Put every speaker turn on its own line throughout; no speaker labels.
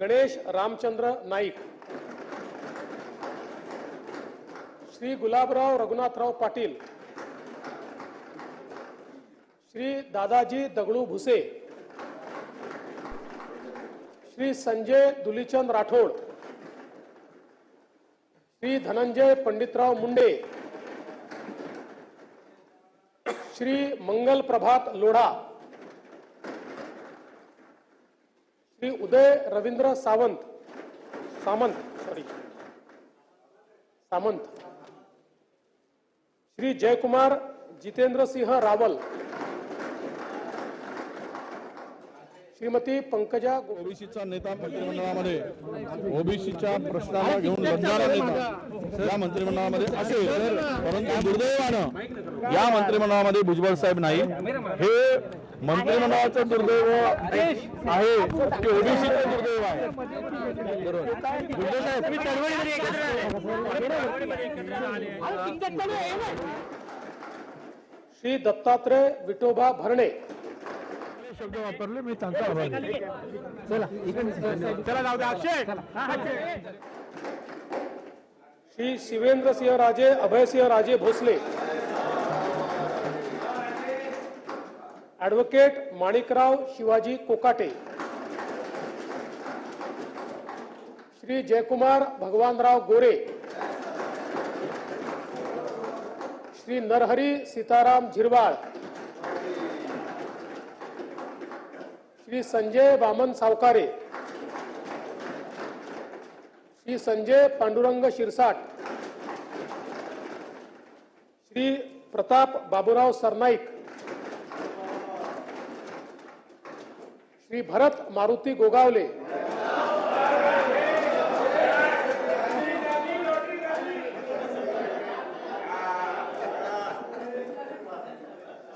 गणेश रामचंद्र नाईक, श्री गुलाबराव रघुनाथराव पाटील, श्री दादाजी दगडू भुसे, श्री संजय दुलीचंद राठोड, श्री धनंजय पंडितराव मुंडे, श्री मंगल प्रभात लोढ़ा, श्री उदय रविंद्र सावंत, श्री जयकुमार जितेंद्र सिंह रावल, श्रीमती पंकजा
ओबीसीचा नेता मंत्रिमंडळामध्ये ओबीसीच्या प्रश्नाला घेऊन लढणारा नेता या मंत्रिमंडळामध्ये असेल, परंतु दुर्दैवानं या मंत्रिमंडळामध्ये भुजबळ साहेब नाही. हे मंत्रिमंडळाचं दुर्दैव आहे की ओबीसीचं दुर्दैव आहे? भुजबळ साहेब.
श्री दत्तात्रय विठोबा भरणे,
शब्द वापरले मी त्यांचा आभारी.
चला जाऊ दे अक्षय.
श्री शिवेंद्र सिंह राजे, अभय सिंह राजे भोसले, ॲडव्होकेट माणिकराव शिवाजी कोकाटे, श्री जयकुमार भगवानराव गोरे, श्री नरहरी सीताराम झिरवाळ, श्री संजय वामन सावकारे, श्री संजय पांडुरंग शिरसाट, श्री प्रताप बाबूराव सरनाईक, श्री भरत मारुती गोगावले,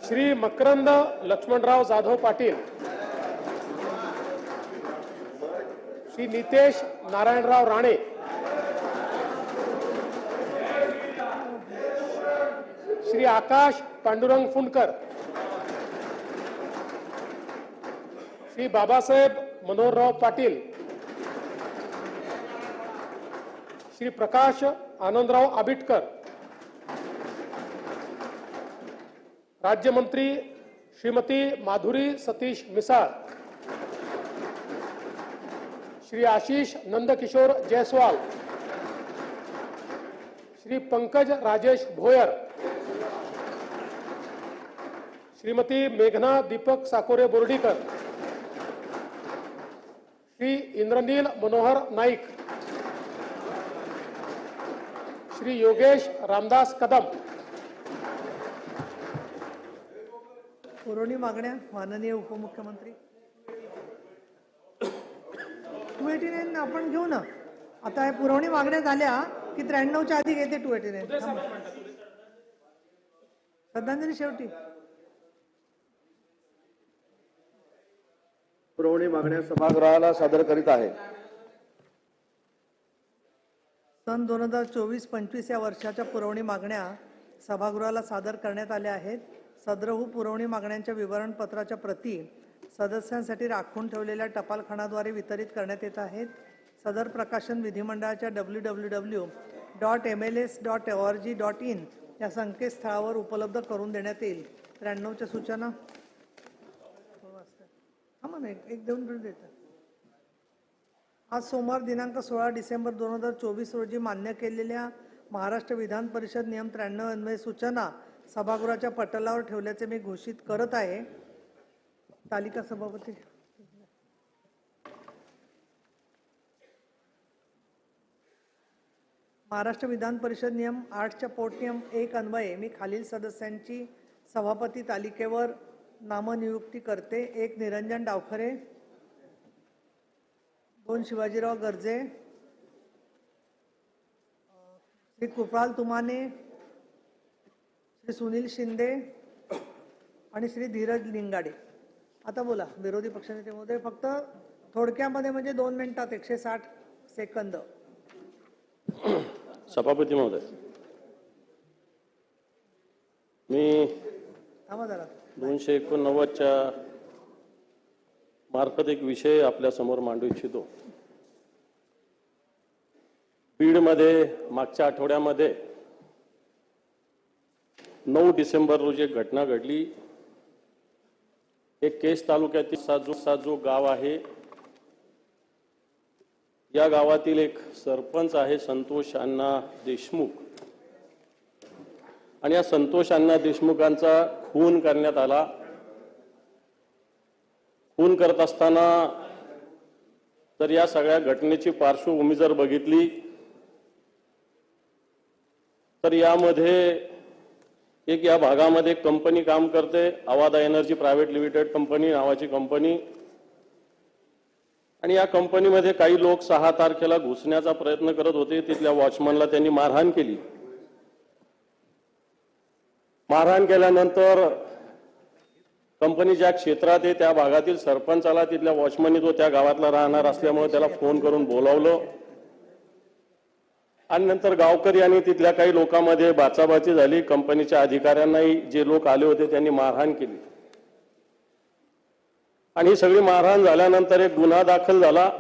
श्री मकरंद लक्ष्मणराव जाधव पाटील, श्री नितेश नारायणराव राणे, श्री आकाश पांडुरंग फुंडकर, श्री बाबासाहेब मनोहरराव पाटील, श्री प्रकाश आनंदराव आबिटकर, राज्यमंत्री श्रीमती माधुरी सतीश मिसाळ, श्री आशीष नंदकिशोर जायसवाल, श्री पंकज राजेश भोयर, श्रीमती मेघना दीपक साकोरे बोर्डीकर, श्री इंद्रनील मनोहर नाईक, श्री योगेश रामदास कदम.
पुरवणी मागण्या माननीय उपमुख्यमंत्री. 289 आपण घेऊ ना. आता पुरवणी मागण्या झाल्या की 93च्या आधी घेते 289. श्रद्धांजली शेवटी.
पुरवणी मागण्या सभागृहाला सादर करीत आहे.
सन 2024-25 या वर्षाच्या पुरवणी मागण्या सभागृहाला सादर करण्यात आल्या आहेत. सदरहू पुरवणी मागण्यांच्या विवरणपत्राच्या प्रती सदस्यांसाठी राखून ठेवलेल्या टपालखानाद्वारे वितरित करण्यात येत आहेत. सदर प्रकाशन विधिमंडळाच्या www.mls.org.in या संकेतस्थळावर उपलब्ध करून देण्यात येईल. 93च्या सूचना एक देऊन देतात. आज सोमवार दिनांक 16 डिसेंबर 2024 रोजी मान्य केलेल्या महाराष्ट्र विधान परिषद नियम 93 अन्वये सूचना सभागृहाच्या पटलावर ठेवल्याचे मी घोषित करत आहे. तालिका सभापती. महाराष्ट्र विधान परिषद नियम 8च्या पोटनियम 1 अन्वये मी खालील सदस्यांची सभापती तालिकेवर नामनियुक्ती करते. 1 निरंजन डावखरे, 2 शिवाजीराव गर्जे, श्री कृपाल तुमाने, श्री सुनील शिंदे आणि श्री धीरज लिंगाडे. आता बोला विरोधी पक्षनेते महोदय. फक्त थोडक्यामध्ये म्हणजे 2 मिनिटात 160 सेकंद.
सभापती महोदय, मी
थांबा जरा.
289च्या मार्फत एक विषय आपल्या समोर मांडू इच्छितो. बीडमध्ये मागच्या आठवड्यामध्ये 9 डिसेंबर रोजी एक घटना घडली. एक केस तालुक्यातील साजो गाव आहे. या गावातील एक सरपंच आहे संतोष अण्णा देशमुख, आणि या संतोष अण्णा देशमुखांचा खून करण्यात आला. खून करत असताना तर या सगळ्या घटनेची पार्श्वभूमी जर बघितली तर यामध्ये एक या भागामध्ये एक कंपनी काम करते, Avaada energy private limited company नावाची कंपनी, आणि या कंपनीमध्ये काही लोक 6 तारखेला घुसण्याचा प्रयत्न करत होते. तिथल्या वॉचमनला त्यांनी मारहाण केली. मारहाण केल्यानंतर कंपनी ज्या क्षेत्रात आहे त्या भागातील सरपंचाला तिथल्या वॉचमननी, तो त्या गावातला राहणार असल्यामुळे त्याला फोन करून बोलावलं, आणि नंतर गावकरी आणि तिथल्या काही लोकांमध्ये बाचाबाची झाली. कंपनीच्या अधिकाऱ्यांनाही जे लोक आले होते त्यांनी मारहाण केली, आणि ही सगळी मारहाण झाल्यानंतर एक गुन्हा दाखल झाला,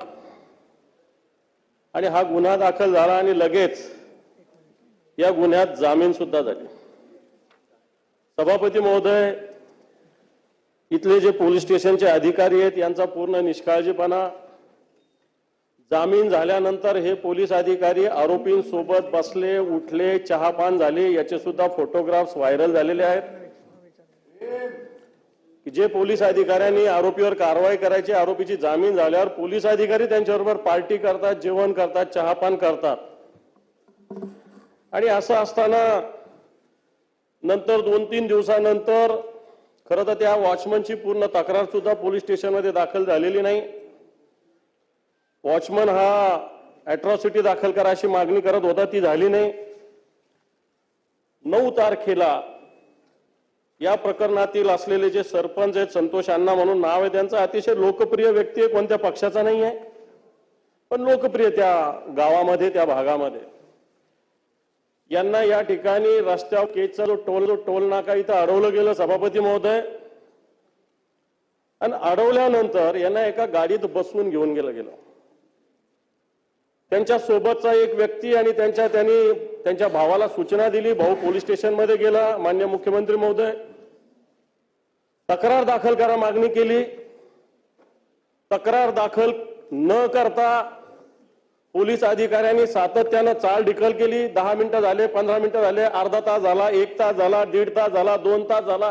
आणि हा गुन्हा दाखल झाला आणि लगेच या गुन्ह्यात जामीन सुद्धा झाली. सभापती महोदय, इथले जे पोलीस स्टेशनचे अधिकारी आहेत यांचा पूर्ण निष्काळजीपणा. जामीन झाल्यानंतर हे पोलीस अधिकारी आरोपींसोबत बसले, उठले, चहापान झाले, याचे सुद्धा फोटोग्राफ्स व्हायरल झालेले आहेत. जे पोलीस अधिकाऱ्यांनी आरोपीवर कारवाई करायची, आरोपीची जामीन झाल्यावर पोलीस अधिकारी त्यांच्याबरोबर पार्टी करतात, जेवण करतात, चहापान करतात. आणि असं असताना नंतर 2-3 दिवसानंतर खरं तर त्या वॉचमनची पूर्ण तक्रार सुद्धा पोलीस स्टेशनमध्ये दाखल झालेली नाही. वॉचमन हा अॅट्रॉसिटी दाखल करा अशी मागणी करत होता, ती झाली नाही. 9 तारखेला या प्रकरणातील असलेले जे सरपंच आहेत, संतोष अण्णा म्हणून नाव आहे त्यांचं, अतिशय लोकप्रिय व्यक्ती आहे, कोणत्या पक्षाचा नाही आहे, पण लोकप्रिय त्या गावामध्ये, त्या भागामध्ये. यांना या ठिकाणी रस्त्यावर केजचा जो टोल नाका इथं अडवलं गेलं सभापती महोदय, आणि अडवल्यानंतर यांना एका गाडीत बसवून घेऊन गेलं. त्यांच्या सोबतचा एक व्यक्ती आणि त्यांनी त्यांच्या भावाला सूचना दिली. भाऊ पोलीस स्टेशनमध्ये गेला, माननीय मुख्यमंत्री महोदय, तक्रार दाखल करा मागणी केली. तक्रार दाखल न करता पोलीस अधिकाऱ्यांनी सातत्यानं चालढकल केली. 10 मिनिटं झाले, 15 मिनिटं झाले, अर्धा तास झाला, 1 तास झाला, 1.5 तास झाला, 2 तास झाला.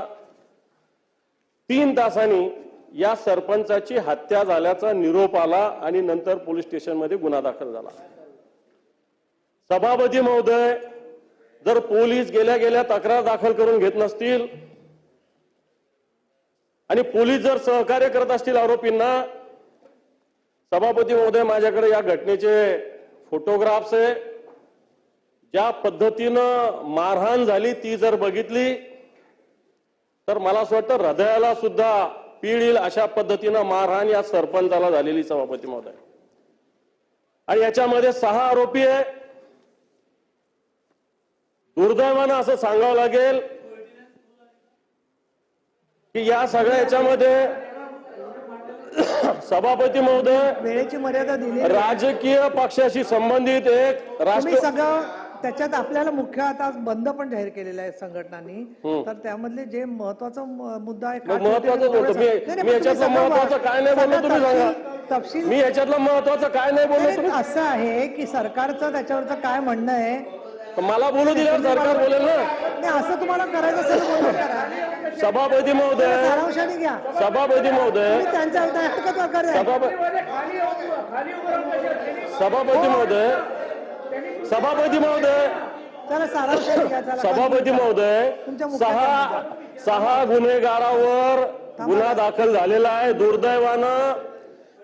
3 तासांनी या सरपंचाची हत्या झाल्याचा निरोप आला आणि नंतर पोलीस स्टेशनमध्ये गुन्हा दाखल झाला. सभापती महोदय, जर पोलीस गेल्या तक्रार दाखल करून घेत नसतील आणि पोलीस जर सहकार्य करत असतील आरोपींना, सभापती महोदय, माझ्याकडे या घटनेचे फोटोग्राफ्स आहे. ज्या पद्धतीनं मारहाण झाली ती जर बघितली तर मला असं वाटतं हृदयाला सुद्धा पीड येईल अशा पद्धतीनं मारहाण या सरपंचाला झालेली सभापती महोदय. आणि याच्यामध्ये 6 आरोपी आहे. दुर्दैवानं असं सांगावं लागेल की या सगळ्या याच्यामध्ये सभापती महोदय,
वेळेची मर्यादा दिली.
राजकीय पक्षाशी संबंधित एक
तुम्ही सगळं त्याच्यात आपल्याला मुख्य आता बंद पण जाहीर केलेला आहे संघटनांनी, तर त्यामधले जे महत्वाचा मुद्दा आहे,
महत्वाचं होतं. मी याच्यातलं महत्वाचं काय नाही बोललो, तुम्ही सांगा.
तपशील
मी याच्यातलं महत्वाचं काय नाही बोललो, तुम्ही.
असं आहे की सरकारचं त्याच्यावरचं काय म्हणणं आहे,
मला बोलू दिल्यावर सरकार बोलेल ना.
नाही, असं तुम्हाला करायचं असेल तर बोलणं करा.
सभापती महोदय,
सारांशाने घ्या.
सभापती महोदय,
तुम्ही त्यांच्या हक्काचं आकार द्या.
सभापती महोदय, सभापती महोदय,
चला सारांशाने घ्या. चला,
सभापती महोदय,
तुमच्या मुख्य
6 गुन्हेगारावर गुन्हा दाखल झालेला आहे. दुर्दैवानं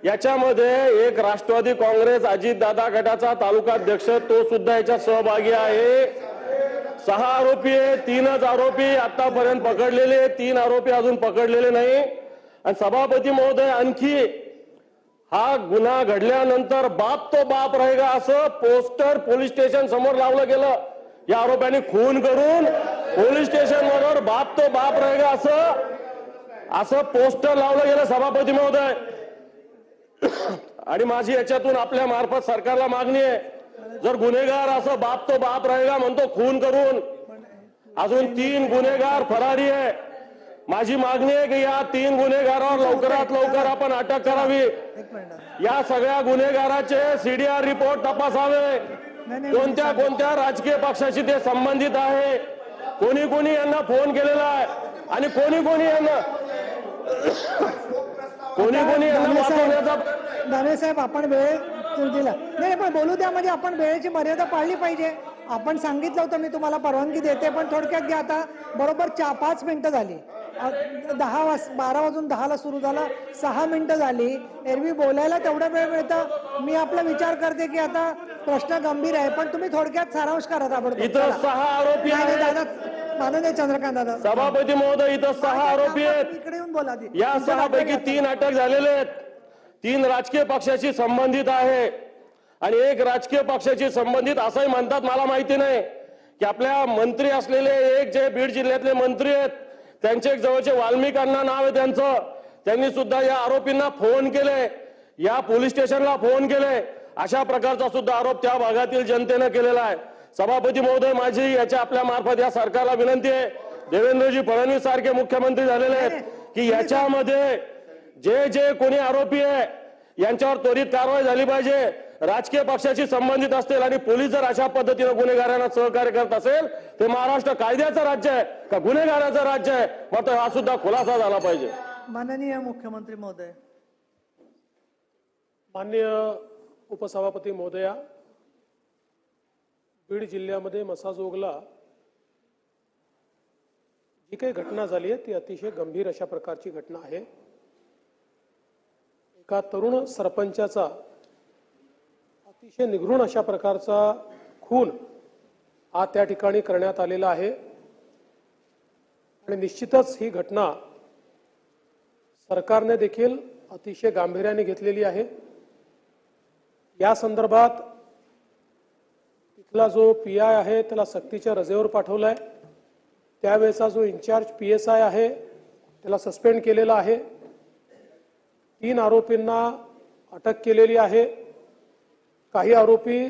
याच्यामध्ये एक राष्ट्रवादी काँग्रेस अजितदादा गटाचा तालुकाध्यक्ष, तो सुद्धा याच्यात सहभागी आहे. 6 आरोपी आहे. 3च आरोपी आतापर्यंत पकडलेले, 3 आरोपी अजून पकडलेले नाही. आणि सभापती महोदय, आणखी हा गुन्हा घडल्यानंतर बाप तो बाप रहेगा असं पोस्टर पोलीस स्टेशन समोर लावलं गेलं. या आरोप्यांनी खून करून पोलीस स्टेशन बरोबर बाप तो बाप रहेगा असं पोस्टर लावलं गेलं सभापती महोदय. आणि माझी याच्यातून आपल्या मार्फत सरकारला मागणी आहे जर गुन्हेगार असं बाप तो बाप रहेगा म्हणतो खून करून, अजून 3 गुन्हेगार फरारी आहे. माझी मागणी आहे की या 3 गुन्हेगारांवर लवकरात लवकर आपण अटक करावी.
एक मिनिट.
या सगळ्या गुन्हेगाराचे CDR रिपोर्ट तपासावे. कोणत्या कोणत्या राजकीय पक्षाशी ते संबंधित आहे, कोणी कोणी यांना फोन केलेला आहे आणि कोणी कोणी यांना वाचवण्याचा.
दानवे साहेब, आपण वेळ दिला नाही, पण बोलू द्या. म्हणजे आपण वेळेची मर्यादा पाळली पाहिजे. आपण सांगितलं होतं मी तुम्हाला परवानगी देते, पण थोडक्यात घ्या. आता बरोबर 5 मिनिटं झाली. 12 वाजून 10ला सुरू झाला, 6 मिनिटं झाली. एरवी बोलायला तेवढा वेळ मिळतं. मी आपला विचार करते की आता प्रश्न गंभीर आहे, पण तुम्ही थोडक्यात सारांश करा.
इथं 6 आरोपी आहेत.
दादा, माननीय चंद्रकांत दादा,
सभापती महोदय, इथं 6 आरोपी आहेत.
इकडे येऊन बोला.
या 6 पैकी 3 अटक झालेले आहेत. 3 राजकीय पक्षाशी संबंधित आहे आणि 1 राजकीय पक्षाशी संबंधित असंही म्हणतात. मला माहिती नाही की आपल्या मंत्री असलेले एक जे बीड जिल्ह्यातले मंत्री आहेत, त्यांचे एक जवळचे वाल्मिक अण्णा नाव आहे त्यांचं, त्यांनी सुद्धा या आरोपींना फोन केले, या पोलीस स्टेशनला फोन केले. अशा प्रकारचा सुद्धा आरोप त्या भागातील जनतेनं केलेला आहे. सभापती महोदय, माझी याच्या आपल्या मार्फत या सरकारला विनंती आहे, देवेंद्रजी फडणवीस सारखे मुख्यमंत्री झालेले आहेत की याच्यामध्ये जे जे कोणी आरोपी आहे यांच्यावर त्वरित कारवाई झाली पाहिजे. राजकीय पक्षाशी संबंधित असतील आणि पोलीस जर अशा पद्धतीने गुन्हेगारांना सहकार्य करत असेल, ते महाराष्ट्र कायद्याचं राज्य आहे का गुन्हेगाराचं राज्य आहे, मात्र हा सुद्धा खुलासा झाला पाहिजे.
माननीय मुख्यमंत्री महोदय.
माननीय उपसभापती महोदया, बीड जिल्ह्यामध्ये मसाजोगला जी काही घटना झाली आहे ती अतिशय गंभीर अशा प्रकारची घटना आहे. एका तरुण सरपंचाचा अतिशय निगृण अशा प्रकारचा खून हा त्या ठिकाणी करण्यात आलेला आहे आणि निश्चितच ही घटना सरकारने देखील अतिशय गांभीर्याने घेतलेली आहे. या संदर्भात तिथला जो PI आहे त्याला सक्तीच्या रजेवर पाठवलाय. त्यावेळेचा जो इन्चार्ज PSI आहे त्याला सस्पेंड केलेला आहे. 3 आरोपींना अटक केलेली आहे. काही आरोपी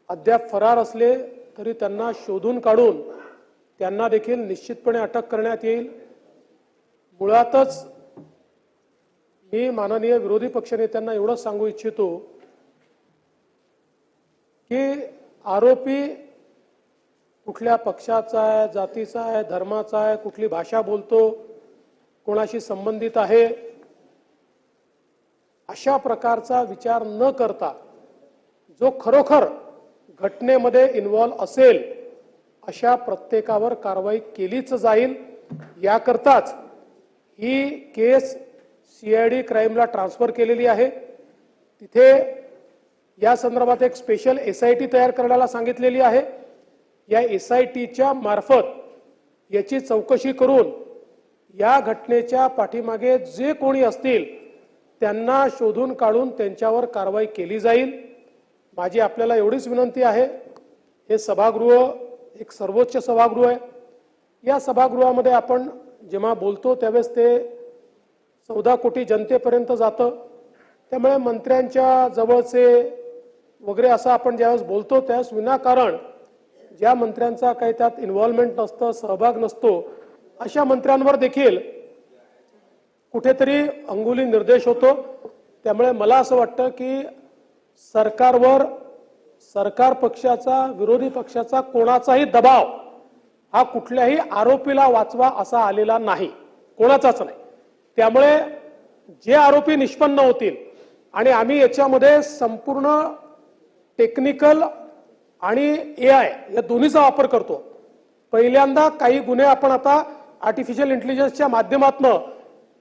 अद्याप फरार असले तरी त्यांना शोधून काढून त्यांना देखील निश्चितपणे अटक करण्यात येईल. मुळातच मी माननीय विरोधी पक्षनेत्यांना एवढंच सांगू इच्छितो की आरोपी कुठल्या पक्षाचा आहे, जातीचा आहे, धर्माचा आहे, कुठली भाषा बोलतो, कोणाशी संबंधित आहे, अशा प्रकारचा विचार न करता जो खरोखर घटनेमध्ये इन्व्हॉल्व असेल अशा प्रत्येकावर कारवाई केलीच जाईल. याकरताच ही केस CID क्राईमला ट्रान्सफर केलेली आहे. तिथे या संदर्भात एक स्पेशल SIT तयार करायला सांगितलेली आहे. या SITच्या मार्फत याची चौकशी करून या घटनेच्या पाठीमागे जे कोणी असतील त्यांना शोधून काढून त्यांच्यावर कारवाई केली जाईल. माझी आपल्याला एवढीच विनंती आहे, हे सभागृह एक सर्वोच्च सभागृह आहे. या सभागृहामध्ये आपण जेव्हा बोलतो त्यावेळेस ते 14 कोटी जनतेपर्यंत जातं. त्यामुळे मंत्र्यांच्या जवळचे वगैरे असं आपण ज्यावेळेस बोलतो त्यावेळेस विनाकारण ज्या मंत्र्यांचा काही त्यात इन्व्हॉल्वमेंट नसतं, सहभाग नसतो, अशा मंत्र्यांवर देखील कुठेतरी अंगुली निर्देश होतो. त्यामुळे मला असं वाटतं की सरकारवर सरकार पक्षाचा, विरोधी पक्षाचा कोणाचाही दबाव हा कुठल्याही आरोपीला वाचवा असा आलेला नाही, कोणाचाच नाही. त्यामुळे जे आरोपी निष्पन्न होतील आणि आम्ही याच्यामध्ये संपूर्ण टेक्निकल आणि AI या दोन्हीचा वापर करतो. पहिल्यांदा काही गुन्हे आपण आता आर्टिफिशियल इंटेलिजन्सच्या माध्यमातून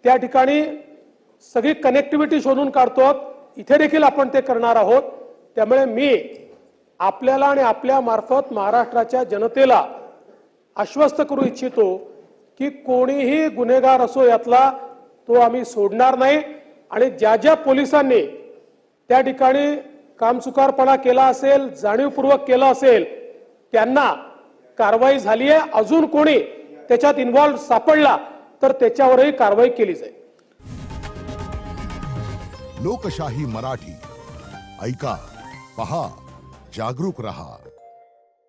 त्या ठिकाणी सगळी कनेक्टिव्हिटी शोधून काढतो. इथे देखील आपण ते करणार आहोत. त्यामुळे मी आपल्याला आणि आपल्या मार्फत महाराष्ट्राच्या जनतेला आश्वस्त करू इच्छितो की कोणीही गुन्हेगार असो यातला तो आम्ही सोडणार नाही. आणि ज्या ज्या पोलिसांनी त्या ठिकाणी कामचुकारपणा केला असेल, जाणीवपूर्वक केला असेल, त्यांना कारवाई झाली आहे. अजून कोणी त्याच्यात इन्व्हॉल्व सापडला तर त्याच्यावरही कारवाई केली जाईल.
लोकशाही मराठी ऐका, पहा, जागरूक रहा.